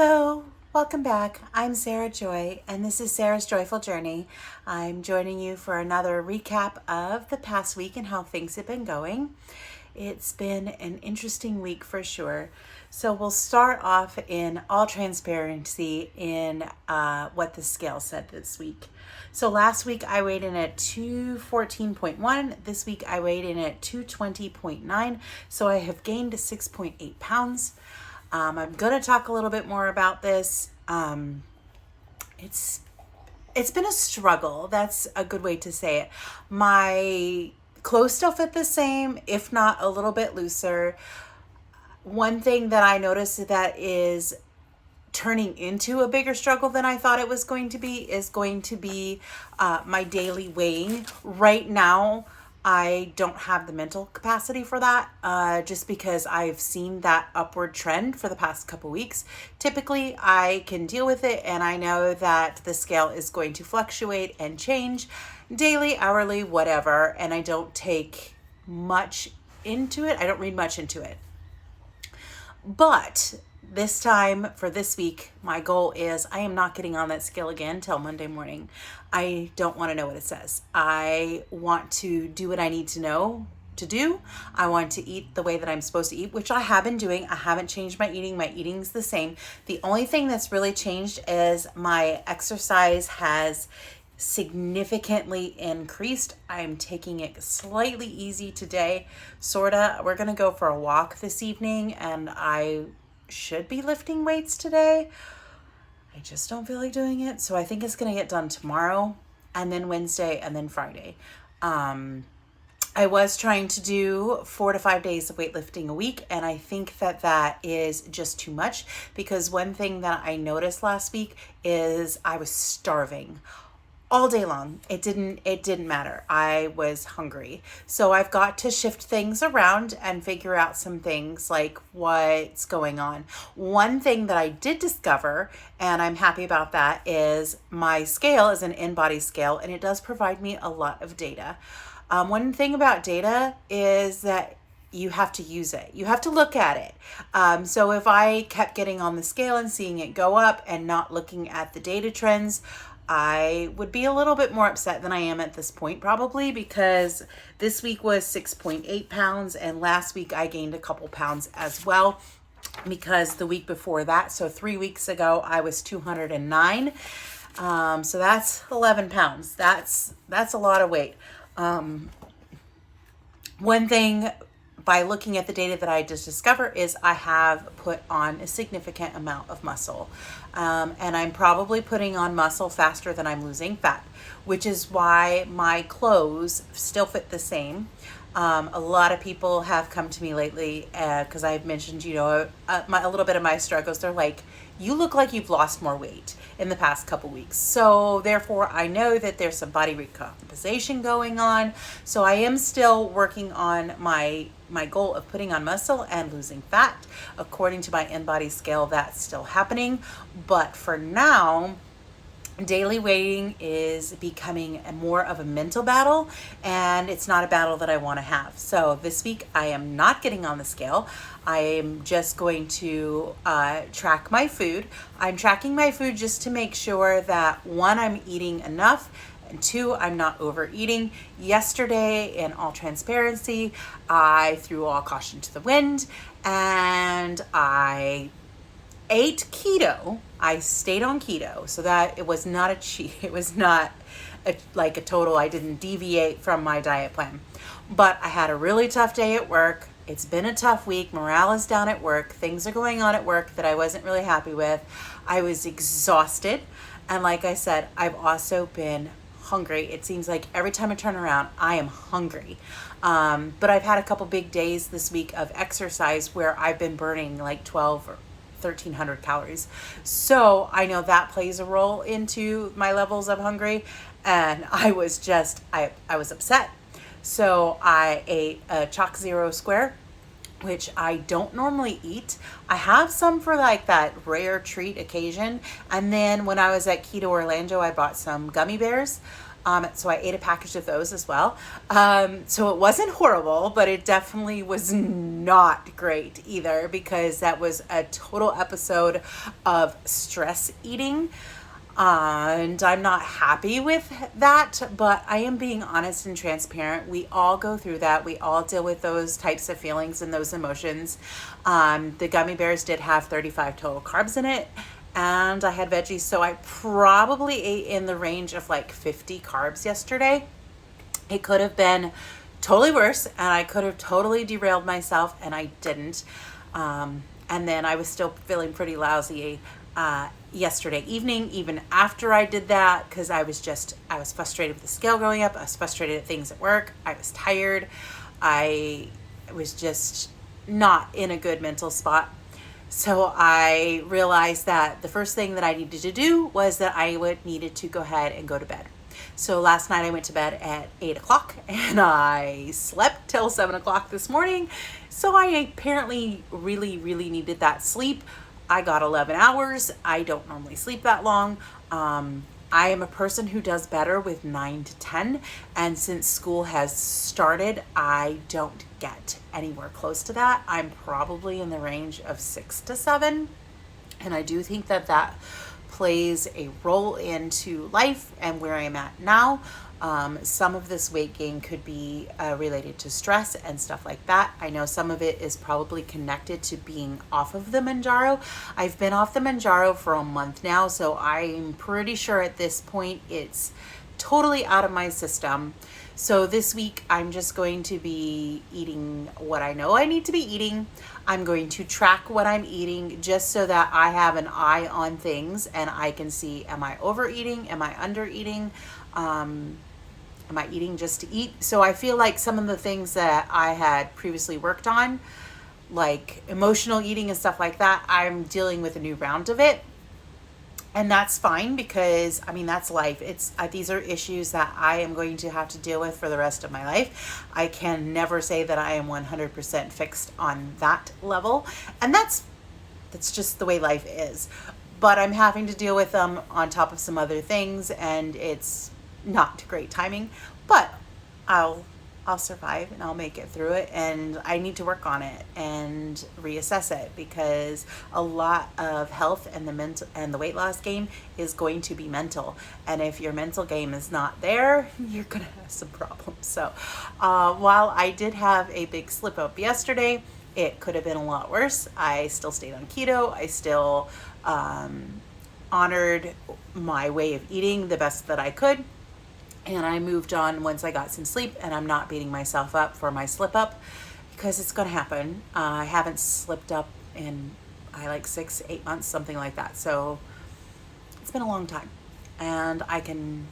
Hello, welcome back. I'm Sarah Joy, and this is Sarah's Joyful Journey. I'm joining you for another recap of the past week and how things have been going. It's been an interesting week for sure. So we'll start off in all transparency in what the scale said this week. So last week I weighed in at 214.1. This week I weighed in at 220.9. So I have gained 6.8 pounds. I'm going to talk a little bit more about this. It's been a struggle. That's a good way to say it. My clothes still fit the same, if not a little bit looser. One thing that I noticed that is turning into a bigger struggle than I thought it was going to be is going to be my daily weighing. Right now, I don't have the mental capacity for that just because I've seen that upward trend for the past couple weeks. Typically, I can deal with it, and I know that the scale is going to fluctuate and change daily, hourly, whatever, and I don't take much into it. I don't read much into it. But this time for this week, my goal is I am not getting on that scale again till Monday morning. I don't want to know what it says. I want to do what I need to know to do. I want to eat the way that I'm supposed to eat, which I have been doing. I haven't changed my eating. My eating's the same. The only thing that's really changed is my exercise has significantly increased. I'm taking it slightly easy today, sorta. We're gonna go for a walk this evening, and I should be lifting weights today. I just don't feel like doing it, so I think it's gonna get done tomorrow, and then Wednesday, and then Friday. I was trying to do 4 to 5 days of weightlifting a week, and I think that that is just too much because one thing that I noticed last week is I was starving all day long. It didn't matter. I was hungry. So I've got to shift things around and figure out some things like what's going on. One thing that I did discover, and I'm happy about that, is my scale is an in-body scale, and it does provide me a lot of data. One thing about data is that you have to use it. You have to look at it. So if I kept getting on the scale and seeing it go up and not looking at the data trends, I would be a little bit more upset than I am at this point, probably because this week was 6.8 pounds and last week I gained a couple pounds as well because the week before that, so 3 weeks ago, I was 209. So that's 11 pounds. That's a lot of weight. One thing by looking at the data that I just discovered is I have put on a significant amount of muscle. And I'm probably putting on muscle faster than I'm losing fat, which is why my clothes still fit the same. A lot of people have come to me lately because I've mentioned, a little bit of my struggles. They're like, you look like you've lost more weight in the past couple weeks. So therefore, I know that there's some body recomposition going on. So I am still working on my goal of putting on muscle and losing fat. According to my in-body scale, that's still happening. But for now, daily weighing is becoming more of a mental battle, and it's not a battle that I want to have. So this week I am not getting on the scale. I am just going to track my food. I'm tracking my food just to make sure that one, I'm eating enough, and two, I'm not overeating. Yesterday, in all transparency, I threw all caution to the wind and I ate keto. I stayed on keto, so that it was not a cheat. It was not like a total, I didn't deviate from my diet plan. But I had a really tough day at work. It's been a tough week. Morale is down at work. Things are going on at work that I wasn't really happy with. I was exhausted. And like I said, I've also been hungry. It seems like every time I turn around, I am hungry. But I've had a couple big days this week of exercise where I've been burning like 12 or 1,300 calories. So I know that plays a role into my levels of hungry. And I was I was upset. So I ate a Choc Zero Square, which I don't normally eat. I have some for like that rare treat occasion. And then when I was at Keto Orlando, I bought some gummy bears. So I ate a package of those as well. So it wasn't horrible, but it definitely was not great either, because that was a total episode of stress eating. And I'm not happy with that, but I am being honest and transparent. We all go through that. We all deal with those types of feelings and those emotions. The gummy bears did have 35 total carbs in it, and I had veggies, so I probably ate in the range of like 50 carbs yesterday. It could have been totally worse, and I could have totally derailed myself, and I didn't. And then I was still feeling pretty lousy yesterday evening, even after I did that, because I was frustrated with the scale going up. I was frustrated at things at work. I was tired. I was just not in a good mental spot. So I realized that the first thing that I needed to do was that needed to go ahead and go to bed. So last night I went to bed at 8 o'clock, and I slept till 7 o'clock this morning. So I apparently really, really needed that sleep. I got 11 hours. I don't normally sleep that long. I am a person who does better with 9 to 10. And since school has started, I don't get anywhere close to that. I'm probably in the range of 6 to 7. And I do think that that plays a role into life and where I'm at now. Some of this weight gain could be related to stress and stuff like that. I know some of it is probably connected to being off of the Mounjaro. I've been off the Mounjaro for a month now, so I'm pretty sure at this point it's totally out of my system. So this week I'm just going to be eating what I know I need to be eating. I'm going to track what I'm eating just so that I have an eye on things and I can see, am I overeating? Am I undereating? Am I eating just to eat? So I feel like some of the things that I had previously worked on, like emotional eating and stuff like that, I'm dealing with a new round of it. And that's fine, because I mean, that's life. These are issues that I am going to have to deal with for the rest of my life. I can never say that I am 100% fixed on that level. And that's just the way life is. But I'm having to deal with them on top of some other things, and it's not great timing, but I'll survive and I'll make it through it. And I need to work on it and reassess it, because a lot of health and the weight loss game is going to be mental. And if your mental game is not there, you're gonna have some problems. So while I did have a big slip up yesterday, it could have been a lot worse. I still stayed on keto. I still honored my way of eating the best that I could. And I moved on once I got some sleep, and I'm not beating myself up for my slip up, because it's going to happen. I haven't slipped up in 6-8 months, something like that. So it's been a long time, and I can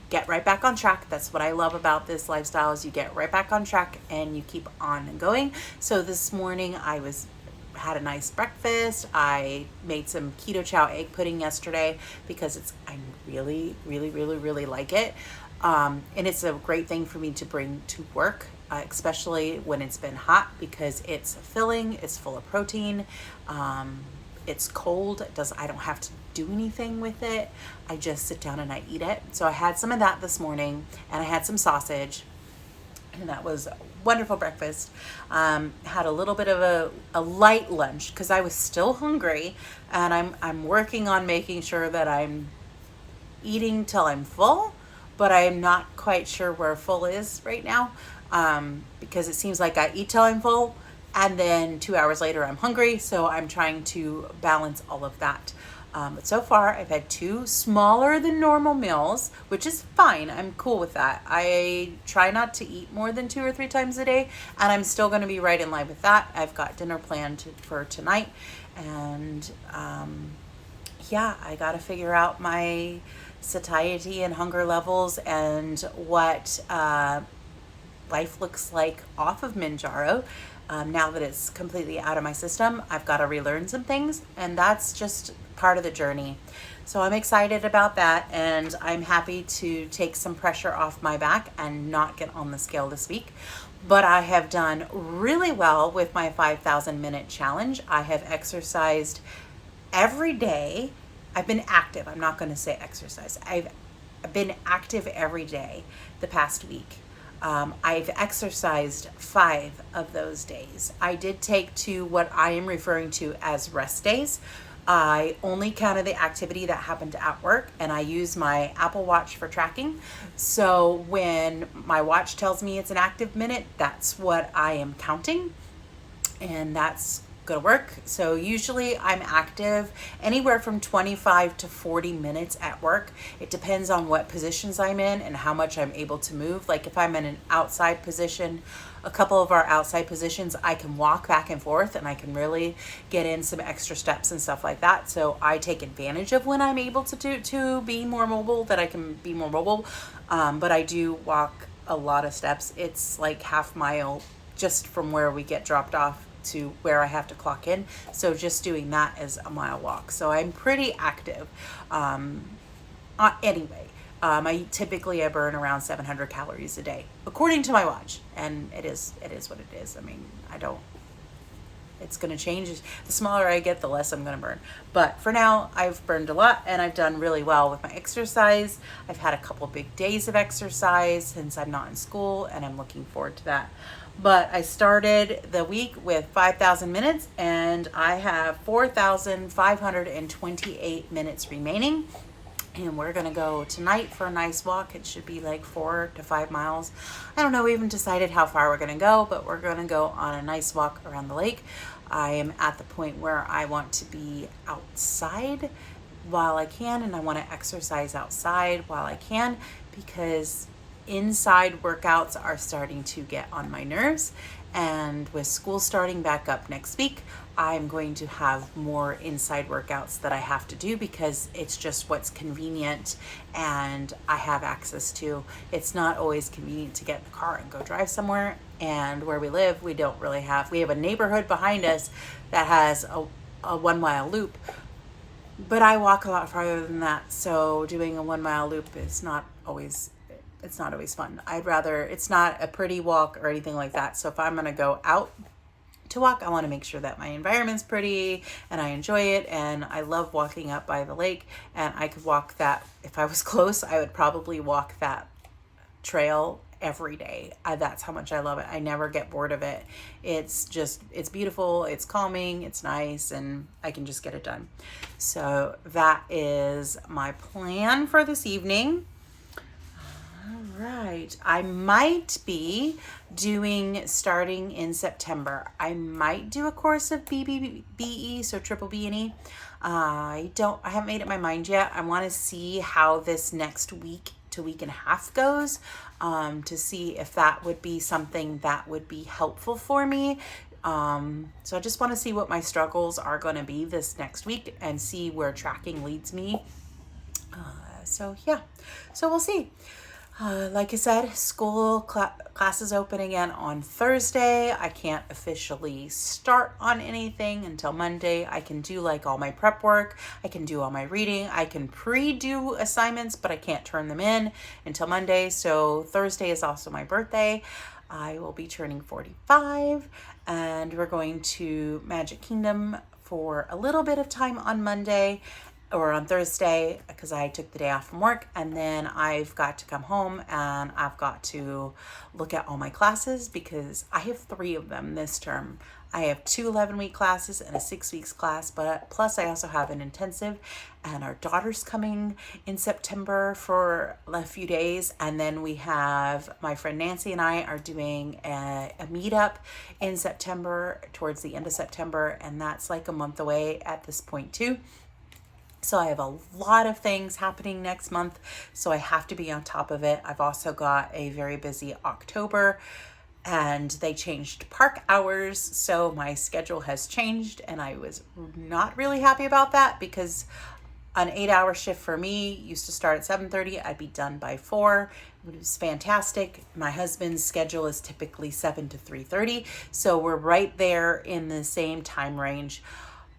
get right back on track. That's what I love about this lifestyle, is you get right back on track and you keep on going. So this morning I had a nice breakfast. I made some keto chow egg pudding yesterday, because I really, really, really, really like it. And it's a great thing for me to bring to work, especially when it's been hot, because it's filling, it's full of protein. It's cold. I don't have to do anything with it. I just sit down and I eat it. So I had some of that this morning, and I had some sausage, and that was a wonderful breakfast. Had a little bit of a light lunch, because I was still hungry, and I'm working on making sure that I'm eating till I'm full, but I am not quite sure where full is right now, because it seems like I eat till I'm full, and then 2 hours later I'm hungry. So I'm trying to balance all of that. But so far I've had 2 smaller than normal meals, which is fine. I'm cool with that. I try not to eat more than 2 or 3 times a day, and I'm still going to be right in line with that. I've got dinner planned for tonight, and I got to figure out my satiety and hunger levels, and what life looks like off of Mounjaro. Now that it's completely out of my system, I've got to relearn some things, and that's just part of the journey. So I'm excited about that, and I'm happy to take some pressure off my back and not get on the scale this week. But I have done really well with my 5,000 minute challenge. I have exercised every day. I've been active. I'm not going to say exercise. I've been active every day the past week. I've exercised 5 of those days. I did take to what I am referring to as rest days. I only counted the activity that happened at work, and I use my Apple Watch for tracking. So when my watch tells me it's an active minute, that's what I am counting, and that's gonna work. So usually I'm active anywhere from 25 to 40 minutes at work. It depends on what positions I'm in and how much I'm able to move. Like if I'm in an outside position, a couple of our outside positions, I can walk back and forth and I can really get in some extra steps and stuff like that. So I take advantage of when I'm able to be more mobile, that I can be more mobile. But I do walk a lot of steps. It's like half mile just from where we get dropped off to where I have to clock in. So just doing that is a mile walk. So I'm pretty active. Anyway, I burn around 700 calories a day, according to my watch, and it is what it is. I mean, it's going to change. The smaller I get, the less I'm going to burn. But for now, I've burned a lot and I've done really well with my exercise. I've had a couple big days of exercise since I'm not in school, and I'm looking forward to that. But I started the week with 5,000 minutes and I have 4,528 minutes remaining. And we're going to go tonight for a nice walk. It should be like 4 to 5 miles. I don't know, we haven't decided how far we're going to go, but we're going to go on a nice walk around the lake. I am at the point where I want to be outside while I can, and I want to exercise outside while I can, because inside workouts are starting to get on my nerves. And with school starting back up next week, I'm going to have more inside workouts that I have to do because it's just what's convenient and I have access to. It's not always convenient to get in the car and go drive somewhere. And where we live, we have a neighborhood behind us that has a 1 mile loop, but I walk a lot farther than that. So doing a 1 mile loop is not always fun. It's not a pretty walk or anything like that. So if I'm going to go out to walk, I want to make sure that my environment's pretty and I enjoy it. And I love walking up by the lake, and I could walk that. If I was close, I would probably walk that trail every day. That's how much I love it. I never get bored of it. It's beautiful. It's calming. It's nice, and I can just get it done. So that is my plan for this evening. Right. I might be starting in September. I might do a course of BBBE, so triple B&E. I haven't made up my mind yet. I want to see how this next week to week and a half goes, to see if that would be something that would be helpful for me. So I just want to see what my struggles are going to be this next week and see where tracking leads me. So we'll see. Like I said, school classes open again on Thursday. I can't officially start on anything until Monday. I can do like all my prep work. I can do all my reading. I can pre-do assignments, but I can't turn them in until Monday. So Thursday is also my birthday. I will be turning 45, and we're going to Magic Kingdom for a little bit of time on Monday or on Thursday, because I took the day off from work, and then I've got to come home and I've got to look at all my classes, because I have 3 of them this term. I have 2 11-week classes and a 6 weeks class, but plus I also have an intensive, and our daughter's coming in September for a few days. And then we have my friend Nancy and I are doing a meetup in September, towards the end of September, and that's like a month away at this point too. So I have a lot of things happening next month, so I have to be on top of it. I've also got a very busy October, and they changed park hours, so my schedule has changed, and I was not really happy about that, because an 8-hour shift for me used to start at 7:30. I'd be done by 4. It was fantastic. My husband's schedule is typically 7 to 3:30, so we're right there in the same time range.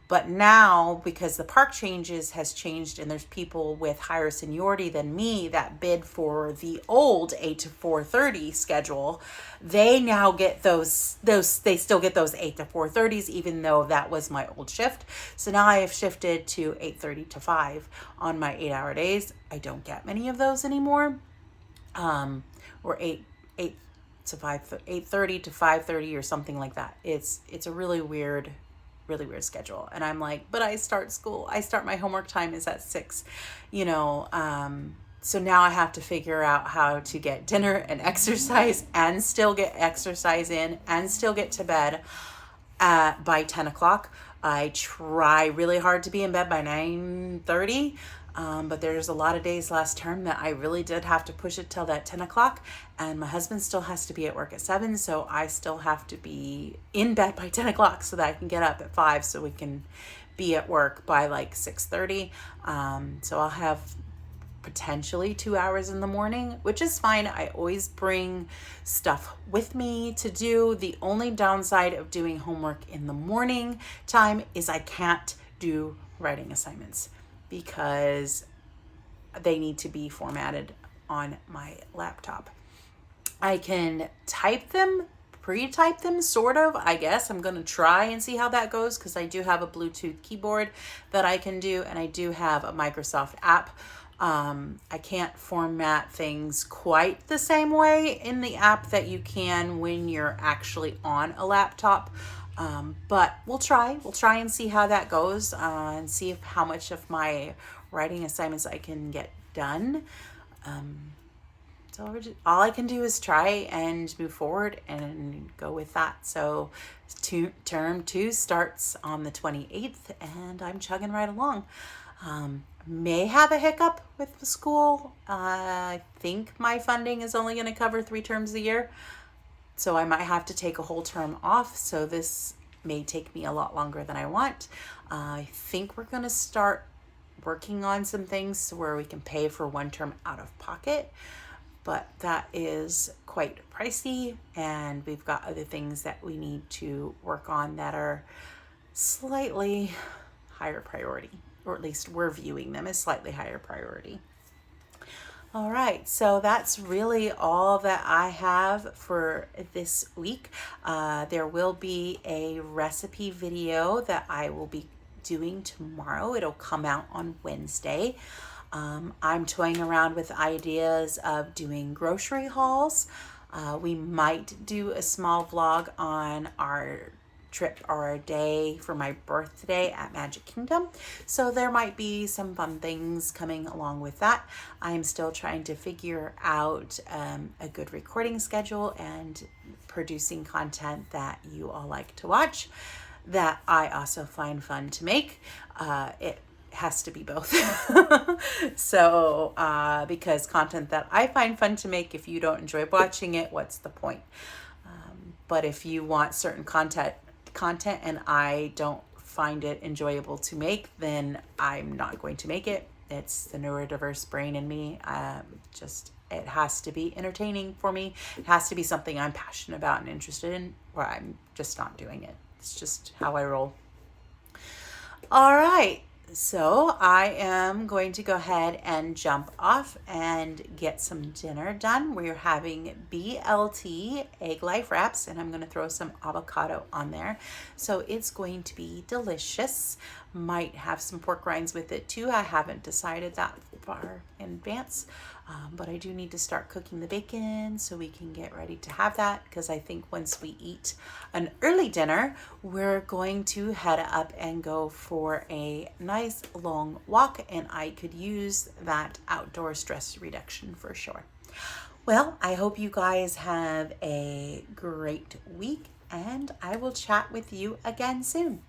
But now, because the park changes has changed and there's people with higher seniority than me that bid for the old 8 to 4:30 schedule, they now get they still get those 8 to 4:30s, even though that was my old shift. So now I have shifted to 8:30 to 5 on my 8-hour days. I don't get many of those anymore. Or 8 to 5, 8:30 to 5:30 or something like that. It's a really weird schedule. And I'm like, but I start my homework time is at 6, so now I have to figure out how to get dinner and exercise and still get exercise in and still get to bed by 10 o'clock. I try really hard to be in bed by 9:30. But there's a lot of days last term that I really did have to push it till that 10 o'clock, and my husband still has to be at work at 7, so I still have to be in bed by 10 o'clock so that I can get up at 5 so we can be at work by like 6:30. So I'll have potentially 2 hours in the morning, which is fine. I always bring stuff with me to do. The only downside of doing homework in the morning time is I can't do writing assignments, because they need to be formatted on my laptop. I can pre-type them, sort of, I guess. I'm going to try and see how that goes, because I do have a Bluetooth keyboard that I can do, and I do have a Microsoft app. I can't format things quite the same way in the app that you can when you're actually on a laptop. But we'll try and see how that goes, and see how much of my writing assignments I can get done. So all I can do is try and move forward and go with that. So term 2 starts on the 28th, and I'm chugging right along. May have a hiccup with the school. I think my funding is only going to cover 3 terms a year. So I might have to take a whole term off. So this may take me a lot longer than I want. I think we're going to start working on some things where we can pay for 1 term out of pocket. But that is quite pricey. And we've got other things that we need to work on that are slightly higher priority. Or at least we're viewing them as slightly higher priority. All right, so that's really all that I have for this week. There will be a recipe video that I will be doing tomorrow. It'll come out on Wednesday. I'm toying around with ideas of doing grocery hauls. We might do a small vlog on our trip or a day for my birthday at Magic Kingdom. So there might be some fun things coming along with that. I'm still trying to figure out a good recording schedule and producing content that you all like to watch, that I also find fun to make. It has to be both. So because content that I find fun to make, if you don't enjoy watching it, what's the point? But if you want certain content and I don't find it enjoyable to make, then I'm not going to make it. It's the neurodiverse brain in me. It has to be entertaining for me. It has to be something I'm passionate about and interested in, or I'm just not doing it. It's just how I roll. All right. So I am going to go ahead and jump off and get some dinner done. We're having BLT egg life wraps, and I'm going to throw some avocado on there. So it's going to be delicious. Might have some pork rinds with it too. I haven't decided that far in advance. But I do need to start cooking the bacon so we can get ready to have that, because I think once we eat an early dinner, we're going to head up and go for a nice long walk, and I could use that outdoor stress reduction for sure. Well, I hope you guys have a great week, and I will chat with you again soon.